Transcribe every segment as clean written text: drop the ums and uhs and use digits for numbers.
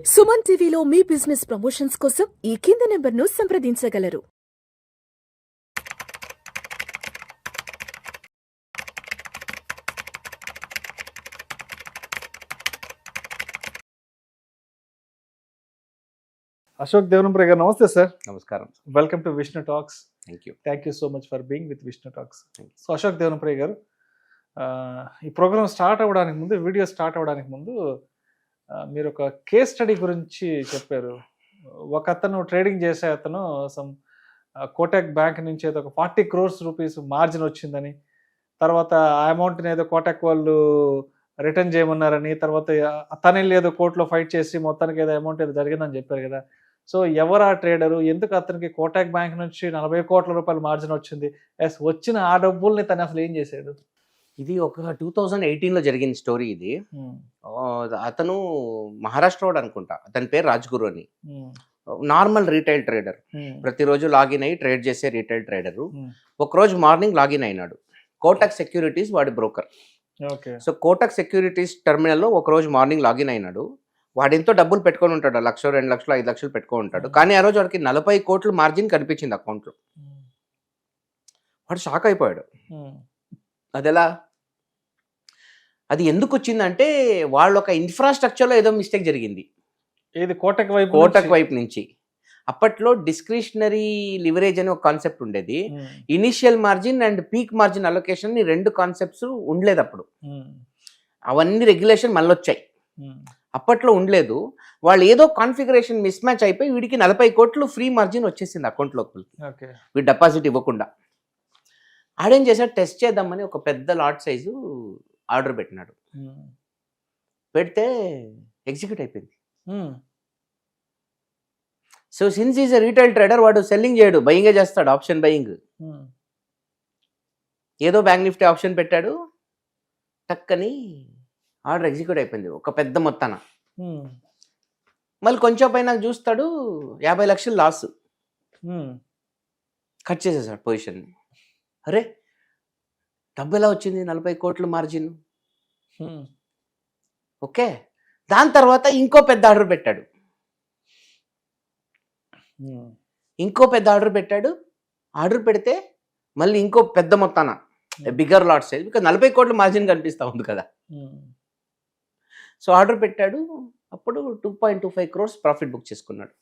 సుమన్ టీవీలో మీ business promotions కోసం ఈ కింది నెంబర్ను సంప్రదించగలరు. అశోక్ దేవనంపల్లి గారు నమస్తే సార్. నమస్కారం. Welcome to Vishnu talks. Thank you so much for being with Vishnu talks. Thank you. So Ashok Devanampalli గారు, ఈ ప్రోగ్రామ్ స్టార్ట్ అవ్వడానికి ముందు, వీడియో స్టార్ట్ అవ్వడానికి ముందు మీరు ఒక కేస్ స్టడీ గురించి చెప్పారు. ఒక అతను ట్రేడింగ్ చేసే అతను సమ్ కోటక్ బ్యాంక్ నుంచి ఏదో ఒక 40 crores రూపీస్ మార్జిన్ వచ్చిందని, తర్వాత ఆ అమౌంట్ని ఏదో కోటక్ వాళ్ళు రిటర్న్ చేయమన్నారని, తర్వాత తనే ఏదో కోర్టులో ఫైట్ చేసి మొత్తానికి ఏదో అమౌంట్ ఏదో జరిగిందని చెప్పారు కదా. సో ఎవరు ఆ ట్రేడరు, ఎందుకు అతనికి కోటక్ బ్యాంక్ నుంచి 40 కోట్ల రూపాయల మార్జిన్ వచ్చింది, ఎస్ వచ్చిన ఆ డబ్బుల్ని తను అసలు ఏం చేశాడు? ఇది ఒక 2018లో జరిగిన స్టోరీ ఇది. అతను మహారాష్ట్ర వాడు అనుకుంటా. అతని పేరు రాజ్గురు అని. Normal retail trader. ప్రతిరోజు లాగిన్ అయ్యి ట్రేడ్ చేసే రీటైల్ ట్రేడరు. ఒకరోజు మార్నింగ్ లాగిన్ అయినాడు. కోటక్ సెక్యూరిటీస్ వాడి బ్రోకర్. సో కోటక్ సెక్యూరిటీస్ టెర్మినల్లో ఒకరోజు మార్నింగ్ లాగిన్ అయినాడు. వాడు ఎంతో డబ్బులు పెట్టుకొని ఉంటాడు, 1 లక్ష 2 లక్షలు 5 లక్షలు పెట్టుకొని ఉంటాడు. కానీ ఆ రోజు వాడికి 40 కోట్లు మార్జిన్ కనిపించింది అకౌంట్లో. వాడు షాక్ అయిపోయాడు. అదెలా, అది ఎందుకు వచ్చిందంటే వాళ్ళ ఒక ఇన్ఫ్రాస్ట్రక్చర్లో ఏదో మిస్టేక్ జరిగింది. ఏది కోటక్ వైపు నుంచి. అప్పట్లో డిస్క్రిషనరీ లివరేజ్ అని ఒక కాన్సెప్ట్ ఉండేది. Initial margin and peak margin allocation, ఈ 2 కాన్సెప్ట్స్ ఉండలేదు అప్పుడు. అవన్నీ రెగ్యులేషన్ మళ్ళీ వచ్చాయి, అప్పట్లో ఉండలేదు. వాళ్ళు ఏదో కాన్ఫిగరేషన్ మిస్ మ్యాచ్ అయిపోయి వీడికి 40 కోట్లు ఫ్రీ మార్జిన్ వచ్చేసింది అకౌంట్ లోపలికి, వీడు డిపాజిట్ ఇవ్వకుండా. ఆడేం చేశాడు, టెస్ట్ చేద్దామని ఒక పెద్ద లాట్ సైజు ఆర్డర్ పెట్టినాడు. పెడితే ఎగ్జిక్యూట్ అయిపోయింది. So since is a retail trader, వాడు సెల్లింగ్ చేయడు, బయింగే చేస్తాడు, ఆప్షన్ బయింగ్. ఏదో బ్యాంక్ నిఫ్టీ ఆప్షన్ పెట్టాడు, టక్కని ఆర్డర్ ఎగ్జిక్యూట్ అయిపోయింది ఒక పెద్ద మొత్తాన. మళ్ళీ కొంచెం పైన చూస్తాడు, 50 లక్షలు లాస్. కట్ చేసేసాడు పొజిషన్. అరే డబ్బు ఎలా వచ్చింది, 40 కోట్లు మార్జిన్. ఓకే, దాని తర్వాత ఇంకో పెద్ద ఆర్డర్ పెట్టాడు. ఆర్డర్ పెడితే మళ్ళీ ఇంకో పెద్ద మొత్తాన బిగ్గర్ లాట్ సైజ్, బికాజ్ 40 కోట్ల మార్జిన్ కనిపిస్తూ ఉంది కదా. సో ఆర్డర్ పెట్టాడు. అప్పుడు 2.25 crores ప్రాఫిట్ బుక్ చేసుకున్నాడు.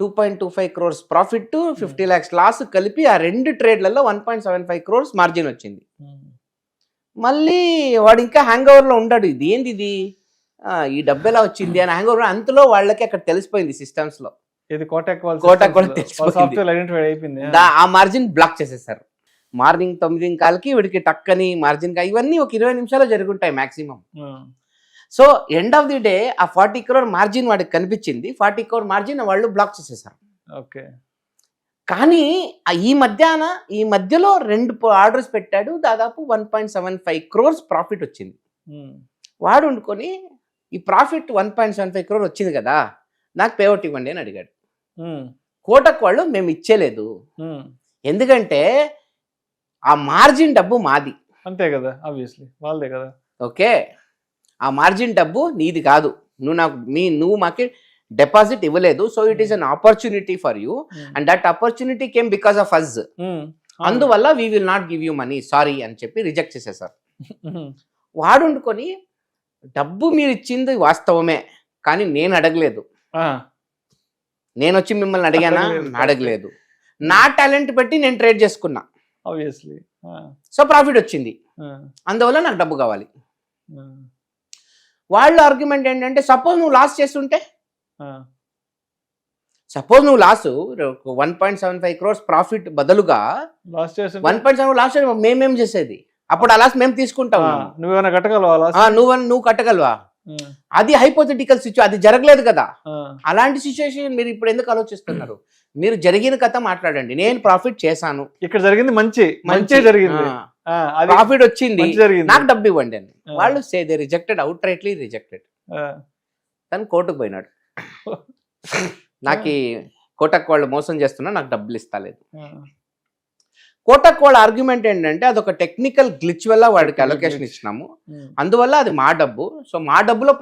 2.25 crores ప్రాఫిట్, 50 lakhs లాస్ కలిపి ఆ 2 ట్రేడ్లలో 1.75 crores మార్జిన్ వచ్చింది. మళ్ళీ వాడు ఇంకా హ్యాంగ్ ఓవర్లో ఉంటాడు, ఇది ఏంది ఇది, ఈ డబ్బు ఎలా వచ్చింది అని హ్యాంగ్ ఓవర్. అంతలో వాళ్ళకి అక్కడ తెలిసిపోయింది సిస్టమ్స్లో, కోటక్ కూడా తెలిసిపోయింది. ఆ మార్జిన్ బ్లాక్ చేసేసారు. మార్నింగ్ 9 కాలకి వీడికి టక్కని మార్జిన్, ఇవన్నీ ఒక 20 నిమిషాలు జరుగుంటాయి maximum. So end of the day ఆ 40 crore మార్జిన్ వాడికి కనిపించింది. 40 crore మార్జిన్ వాళ్ళు బ్లాక్ చేసేసారు. ఓకే, కానీ ఈ మధ్యలో 2 ఆర్డర్స్ పెట్టాడు, దాదాపు 1.75 crores ప్రాఫిట్ వచ్చింది. వాడు వండుకొని ఈ ప్రాఫిట్ 1.75 crore వచ్చింది కదా, నాకు పేఅవుట్ ఇవ్వండి అని అడిగాడు. కోటక్ వాళ్ళు మేము ఇచ్చేలేదు, ఎందుకంటే ఆ మార్జిన్ డబ్బు మాది. అంతే కదా, ఆబ్వియస్లీ వాళ్ళదే కదా. ఓకే, ఆ మార్జిన్ డబ్బు నీది కాదు, నువ్వు మాకి డిపాజిట్ ఇవ్వలేదు. So it is an opportunity for you and that opportunity came because of us. అందువల్ల we will not give you money, sorry అని చెప్పి రిజెక్ట్ చేసేసారు. వాడు వండుకొని డబ్బు మీరు ఇచ్చింది వాస్తవమే, కానీ నేను అడగలేదు, నేను వచ్చి మిమ్మల్ని అడిగానా, అడగలేదు. నా టాలెంట్ పెట్టి నేను ట్రేడ్ చేసుకున్నా, ఆబ్వియస్లీ. సో ప్రాఫిట్ వచ్చింది, అందువల్ల నాకు డబ్బు కావాలి. వాళ్ళ ఆర్గ్యుమెంట్ ఏంటంటే, సపోజ్ నువ్వు లాస్ చేస్తుంటే, సపోజ్ నువ్వు లాస్ 1.75 crores ప్రాఫిట్ బదులుగా 1.7 లాస్ మేమేం చేసేది, అప్పుడు ఆ లాస్ మేము తీసుకుంటాం, నువ్వేమైనా కట్టగలవా, నువ్వు కట్టగలవా? అది హైపోథెటికల్ సిచ్యువేషన్, అది జరగలేదు కదా. అలాంటి సిచ్యువేషన్ మీరు ఇప్పుడు ఎందుకు ఆలోచిస్తున్నారు? మీరు జరిగిన కథ మాట్లాడండి. నేను ప్రాఫిట్ చేశాను, ఇక్కడ జరిగింది మంచి జరిగింది, ప్రాఫిట్ వచ్చింది, నాకు డబ్బు ఇవ్వండి అని. వాళ్ళు say they rejected, out rightly rejected. తను కోర్టుకు పోయినాడు, నాకు కోటక్ వాళ్ళు మోసం చేస్తున్నా, నాకు డబ్బులు ఇస్తలేదు. కోటక్ వాళ్ళ ఆర్గ్యుమెంట్ ఏంటంటే అదొక టెక్నికల్ గ్లిచ్ వల్ల వాడికి అలొకేషన్ ఇచ్చినాము, అందువల్ల అది మా డబ్బు, సో మా డబ్బులో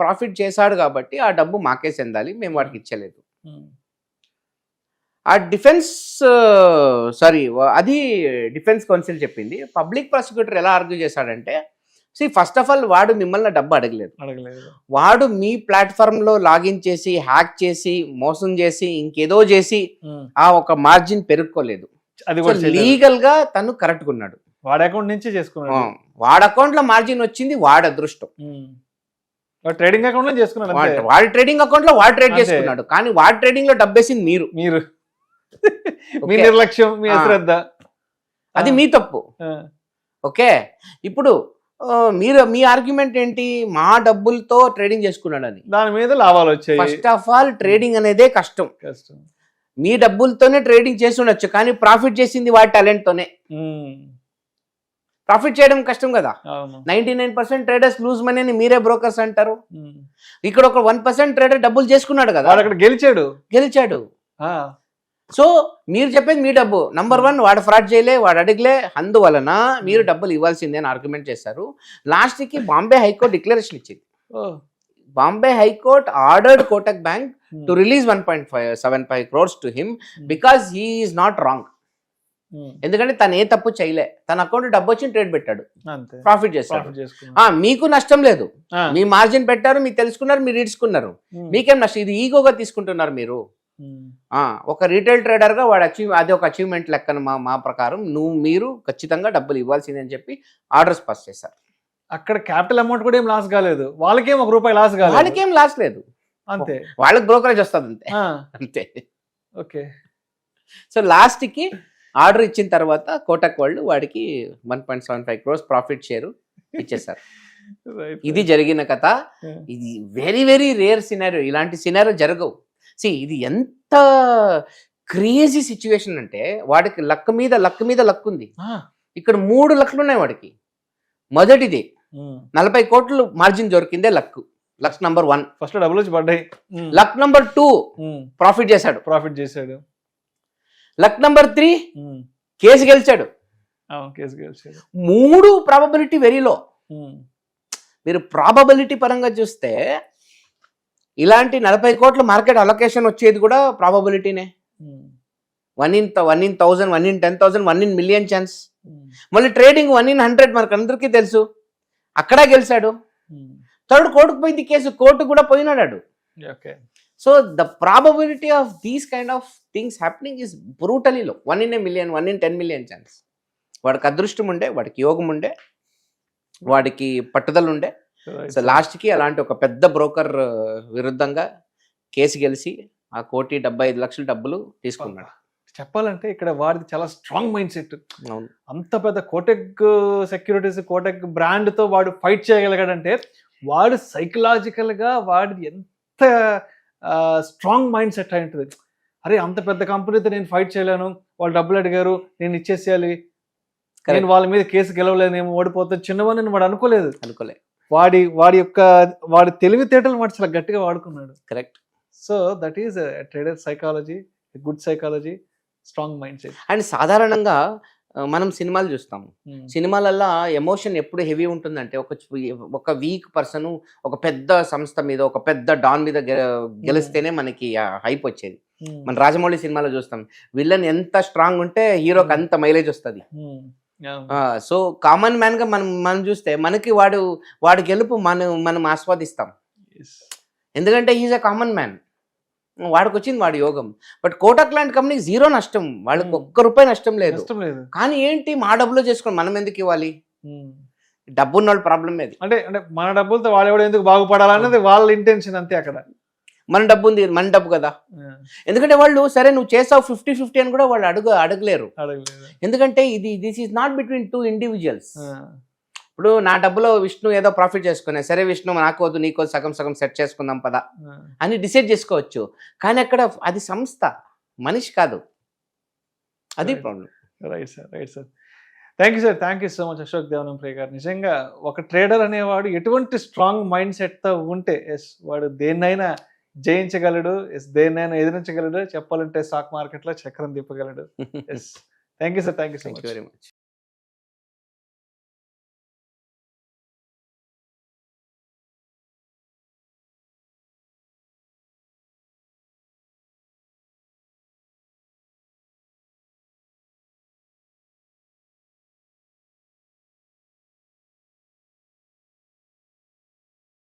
ప్రాఫిట్ చేశాడు కాబట్టి ఆ డబ్బు మాకే చెందాలి, మేము వాడికి ఇచ్చలేదు. ఆ అది డిఫెన్స్ కౌన్సిల్ చెప్పింది. పబ్లిక్ ప్రాసిక్యూటర్ ఎలా ఆర్గ్యూ చేశాడంటే, ఫస్ట్ ఆఫ్ ఆల్ వాడు మిమ్మల్ని డబ్బు అడగలేదు, వాడు మీ ప్లాట్ఫామ్ లో లాగిన్ చేసి హ్యాక్ చేసి మోసం చేసి ఇంకేదో చేసి ఆ ఒక మార్జిన్ పెరుక్కోలేదు, లీగల్ గా తను కరెక్ట్ ఉన్నాడు, వాడి అకౌంట్ నుంచి చేసుకున్నాడు, వాడి అకౌంట్ లో మార్జిన్ వచ్చింది వాడి అదృష్టం, ట్రేడింగ్ అకౌంట్ లో చేసుకున్నాడు, వాడి ట్రేడింగ్ అకౌంట్ లో వాడు ట్రేడ్ చేసుకున్నాడు, కానీ వాడి ట్రేడింగ్ లో డబ్బేసింది మీరు మీ నిర్లక్ష్యం, మీ అశ్రద్ధ, అది మీ తప్పు. ఓకే, ఇప్పుడు మీ ఆర్గ్యుమెంట్ ఏంటి, మా డబ్బులతో ట్రేడింగ్ చేసుకున్నాడని, దాని మీద లాభాలు వచ్చాయి. ఫస్ట్ ఆఫ్ ఆల్ ట్రేడింగ్ అనేదే కష్టం, మీ డబ్బులతోనే ట్రేడింగ్ చేసి ఉండొచ్చు, కానీ ప్రాఫిట్ చేసింది వాడి టాలెంట్ తోనే. ప్రాఫిట్ చేయడం కష్టం కదా. 99% ట్రేడర్స్ లూజ్ మనీ అని మీరే బ్రోకర్స్ అంటారు. ఇక్కడ ఒక 1% ట్రేడర్ డబ్బులు చేసుకున్నాడు కదా, అక్కడ గెలిచాడు. సో మీరు చెప్పేది మీ డబ్బు, నంబర్ 1 వాడు ఫ్రాడ్ చేయలే, వాడు అడిగలే, అందువలన మీరు డబ్బులు ఇవ్వాల్సిందే అని ఆర్గ్యుమెంట్ చేశారు. లాస్ట్ కి బాంబే హైకోర్టు డిక్లరేషన్ ఇచ్చింది. Bombay high court ordered Kotak bank to release 1.75 crores to him because he is not wrong. ఎందుకంటే తను ఏ తప్పు చేయలే, తన అకౌంట్ డబ్బు వచ్చి ట్రేడ్ పెట్టాడు, ప్రాఫిట్ చేశాడు. మీకు నష్టం లేదు, మీ మార్జిన్ పెట్టారు, మీరు తెలుసుకున్నారు, మీరు ఈడ్చుకున్నారు, మీకేం నష్టం, ఇది ఈగోగా తీసుకుంటున్నారు మీరు. ఒక రీటైల్ ట్రేడర్ గా వాడు అది ఒక అచీవ్మెంట్ లెక్కన మా ప్రకారం మీరు ఖచ్చితంగా డబ్బులు ఇవ్వాల్సిందే అని చెప్పి ఆర్డర్స్ పాస్ చేశారు. అక్కడ క్యాపిటల్ అమౌంట్ కూడా ఏం లాస్ కాలేదు, వాళ్ళకేం ₹1 లాస్ కాలేదు, వాళ్ళకేం లాస్ లేదు, అంతే, వాళ్ళకి బ్రోకరేజ్ వస్తుంది అంతే అంతే. ఓకే, సో లాస్ట్ కి ఆర్డర్ ఇచ్చిన తర్వాత కోటక్ వాళ్ళు వాడికి 1.75 crores ప్రాఫిట్ షేర్ ఇచ్చేసారు. ఇది జరిగిన కథ. ఇది వెరీ వెరీ రేర్ సినారియో, ఇలాంటి సినారియో జరగవు. ఇది ఎంత క్రేజీ సిచ్యువేషన్ అంటే, వాడికి లక్ మీద లక్ ఉంది. ఇక్కడ 3 లక్లు ఉన్నాయి వాడికి. మొదటిది 40 కోట్లు మార్జిన్ దొరికిందే లక్ నంబర్ 1, ఫస్ట్ డబ్బులు వచ్చి పడ్డాయి. లక్ నంబర్ 2 ప్రాఫిట్ చేశాడు. లక్ నంబర్ 3 కేసు గెలిచాడు. 3 ప్రాబబిలిటీ వెరీ లో. మీరు ప్రాబబిలిటీ పరంగా చూస్తే ఇలాంటి 40 కోట్ల మార్కెట్ అలొకేషన్ వచ్చేది కూడా ప్రాబబిలిటీనే. 1 in 1000, 1 in 10,000, 1 in million chance. మళ్ళీ ట్రేడింగ్ 1 in 100 మనకు అందరికీ తెలుసు, అక్కడ గెలిచాడు. థర్డ్ కోర్టుకు పోయింది కేసు, కోర్టు కూడా పోయినాడు. So the probability of these kind of things happening is brutally లో. 1 in a million, 1 in 10 million chance. వాడికి అదృష్టం ఉండే, వాడికి యోగం ఉండే, వాడికి పట్టుదల ఉండే. సో లాస్ట్ కి అలాంటి ఒక పెద్ద బ్రోకర్ విరుద్ధంగా కేసు గెలిచి ఆ 1,75,00,000 డబ్బులు తీసుకున్నాడు. చెప్పాలంటే ఇక్కడ వాడిది చాలా స్ట్రాంగ్ మైండ్ సెట్. అంత పెద్ద కోటక్ సెక్యూరిటీస్, కోటక్ బ్రాండ్ తో వాడు ఫైట్ చేయగలిగాడంటే వాడు సైకలాజికల్ గా వాడిది ఎంత స్ట్రాంగ్ మైండ్ సెట్ అయి ఉంటుంది. అరే అంత పెద్ద కంపెనీతో నేను ఫైట్ చేయలేను, వాళ్ళు డబ్బులు అడిగారు, నేను ఇచ్చేసేయాలి, నేను వాళ్ళ మీద కేసు గెలవలేనేమో, ఓడిపోతుంది చిన్నవని వాడు అనుకోలేదు. వాడి తెలివితేటలు వాడు చాలా గట్టిగా వాడుకున్నాడు. Correct. So that is trader psychology, good psychology, strong mind set. And సాధారణంగా మనం సినిమాలు చూస్తాము, సినిమాలల్లో ఎమోషన్ ఎప్పుడు హెవీ ఉంటుందంటే ఒక వీక్ పర్సన్ ఒక పెద్ద సంస్థ మీద, ఒక పెద్ద డాన్ మీద గెలిస్తేనే మనకి హైప్ వచ్చేది. మన రాజమౌళి సినిమాలో చూస్తాం, విలన్ ఎంత స్ట్రాంగ్ ఉంటే హీరోకి అంత మైలేజ్ వస్తుంది. సో కామన్ మ్యాన్ గా మనం చూస్తే మనకి వాడి గెలుపు మనం ఆస్వాదిస్తాం, ఎందుకంటే హీజ్ అ కామన్ మ్యాన్, వాడికి వచ్చింది వాడి యోగం. బట్ కోటక్ లాంటి కంపెనీకి 0 నష్టం, వాళ్ళకి ₹1 నష్టం లేదు. కానీ ఏంటి, మా డబ్బులో చేసుకుని మనం ఎందుకు ఇవ్వాలి? డబ్బు ఉన్న వాళ్ళ ప్రాబ్లం ఏది అంటే మన డబ్బులతో వాళ్ళు ఎందుకు బాగుపడాలన్నది వాళ్ళ ఇంటెన్షన్ అంతే. అక్కడ మన డబ్బు ఉంది, మన డబ్బు కదా. ఎందుకంటే వాళ్ళు సరే నువ్వు చేసావు 50-50 అని కూడా వాళ్ళు అడగలేరు. ఎందుకంటే this is not between 2 individuals. ఇప్పుడు నా డబ్బులో విష్ణు ఏదో ప్రాఫిట్ చేసుకున్నా, సరే విష్ణు నాకు వద్దు, నీకు సగం సెట్ చేసుకుందాం పదా అని డిసైడ్ చేసుకోవచ్చు. కానీ అక్కడ అది సంస్థ, మనిషి కాదు. అది problem. Right sir. Thank you so much Ashok Devanampriya గారు. నిజంగా ఒక ట్రేడర్ అనేవాడు ఎటువంటి స్ట్రాంగ్ మైండ్ సెట్తో ఉంటే వాడు దేన్నైనా జయించగలడు, దేన్నైనా ఎదిరించగలడు, చెప్పాలంటే స్టాక్ మార్కెట్లో చక్రం తిప్పగలడు. Thank you sir, thank you so thank much. You very much.